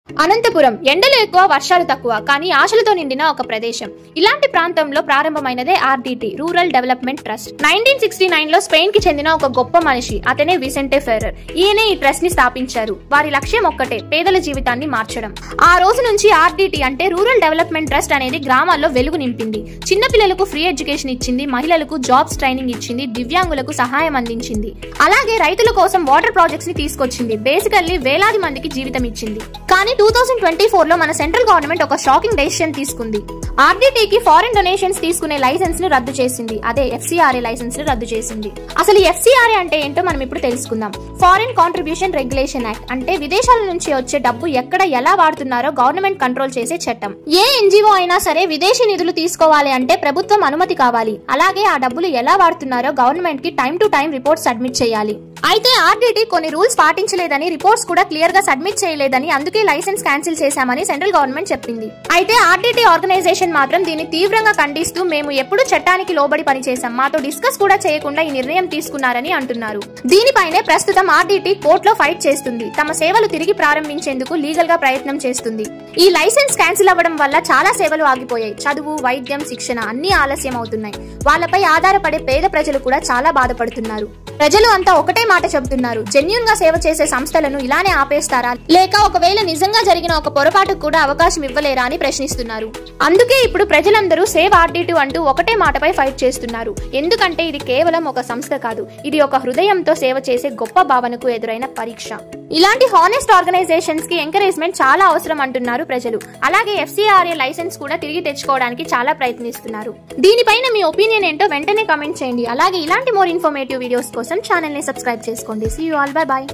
అనంతపురం ఎండలు ఎక్కువ వర్షాలు తక్కువ కానీ ఆశలతో నిండిన ఒక ప్రదేశం. ఇలాంటి ప్రాంతంలో ప్రారంభమైనదే ఆర్డిటి రూరల్ డెవలప్మెంట్ ట్రస్ట్. 1969 లో స్పెయిన్ కి చెందిన ఒక గొప్ప మనిషి, అతనే విసెంటే ఫెర్రర్. ఈయనే ఈ ట్రస్ట్ ని స్థాపించారు. వారి లక్ష్యం ఒక్కటే, పేదల జీవితాన్ని మార్చడం. ఆ రోజు నుంచి ఆర్డిటి అంటే రూరల్ డెవలప్మెంట్ ట్రస్ట్ అనేది గ్రామాల్లో వెలుగు నింపింది. చిన్నపిల్లలకు ఫ్రీ ఎడ్యుకేషన్ ఇచ్చింది, మహిళలకు జాబ్స్ ట్రైనింగ్ ఇచ్చింది, దివ్యాంగులకు సహాయం అందించింది. అలాగే రైతుల కోసం వాటర్ ప్రాజెక్ట్స్ ని తీసుకొచ్చింది. బేసికల్లీ వేలాది మందికి జీవితం ఇచ్చింది. కానీ 2024 లో మన సెంట్రల్ గవర్నమెంట్ ఒక షాకింగ్ డెసిషన్ తీసుకుంది. ఆర్డిటికి ఫారెన్ డొనేషన్స్ తీసుకునే లైసెన్స్ ను రద్దు చేసింది. అదే FCRA లైసెన్స్ ను రద్దు చేసింది. అసలు FCRA అంటే ఏంటో మనం ఇప్పుడు తెలుసుకుందాం. ఫారెన్ కాంట్రిబ్యూషన్ రెగ్యులేషన్ యాక్ట్ అంటే విదేశాల నుంచి వచ్చే డబ్బు ఎక్కడ ఎలా వాడుతున్నారో గవర్నమెంట్ కంట్రోల్ చేసే చట్టం. ఏ NGO అయినా సరే విదేశీ నిధులు తీసుకోవాలి అంటే ప్రభుత్వం అనుమతి కావాలి. అలాగే ఆ డబ్బులు ఎలా వాడుతున్నారో గవర్నమెంట్ కి time to time report submit చేయాలి. అయితే ఆర్డిటి కొన్ని రూల్స్ పాటించలేదని, రిపోర్ట్స్ కూడా క్లియర్ గా సబ్మిట్ చేయలేదని, అందుకే లైసెన్స్ క్యాన్సిల్ చేశామని సెంట్రల్ గవర్నమెంట్ చెప్పింది. అయితే ఆర్డిటి ఆర్గనైజేషన్ మాత్రం దీన్ని తీవ్రంగా ఖండిస్తూ, మేము ఎప్పుడు చట్టానికి లోబడి పనిచేశాం, మాతో డిస్కస్ కూడా చేయకుండా ఈ నిర్ణయం తీసుకున్నారని అంటున్నారు. దీనిపైనే ప్రస్తుతం ఆర్డిటి కోర్టులో ఫైట్ చేస్తుంది. తమ సేవలు తిరిగి ప్రారంభించేందుకు లీగల్ గా ప్రయత్నం చేస్తుంది. ఈ లైసెన్స్ క్యాన్సిల్ అవ్వడం వల్ల చాలా సేవలు ఆగిపోయాయి. చదువు, వైద్యం, శిక్షణ అన్ని ఆలస్యం అవుతున్నాయి. వాళ్ళపై ఆధారపడే పేద ప్రజలు కూడా చాలా బాధపడుతున్నారు. ప్రజలు అంతా ఒకటే మాట చెబుతున్నారు, జెన్యూన్ గా సేవ చేసే సంస్థలను ఇలానే ఆపేస్తారా, లేక ఒకవేళ నిజంగా జరిగిన ఒక పొరపాటుకు కూడా అవకాశం ఇవ్వలేరా అని ప్రశ్నిస్తున్నారు. అందుకే ఇప్పుడు ప్రజలందరూ సేవ్ ఆర్డిటి అంటూ ఒకటే మాటపై ఫైట్ చేస్తున్నారు. ఎందుకంటే ఇది కేవలం ఒక సంస్థ కాదు, ఇది ఒక హృదయంతో సేవ చేసే గొప్ప భావనకు ఎదురైన పరీక్ష. ఇలాంటి హానెస్ట్ ఆర్గనైజేషన్స్ కి ఎంకరేజ్మెంట్ చాలా అవసరం అంటున్నారు ప్రజలు. అలాగే FCRA లైసెన్స్ కూడా తిరిగి తెచ్చుకోవడానికి చాలా ప్రయత్నిస్తున్నారు. దీనిపైన మీ ఒపీనియన్ ఏంటో వెంటనే కామెంట్ చేయండి. అలాగే ఇలాంటి మోర్ ఇన్ఫర్మేటివ్ వీడియోస్ కోసం ఛానల్ ని సబ్స్క్రైబ్ చేసుకోండి. See you all, bye bye.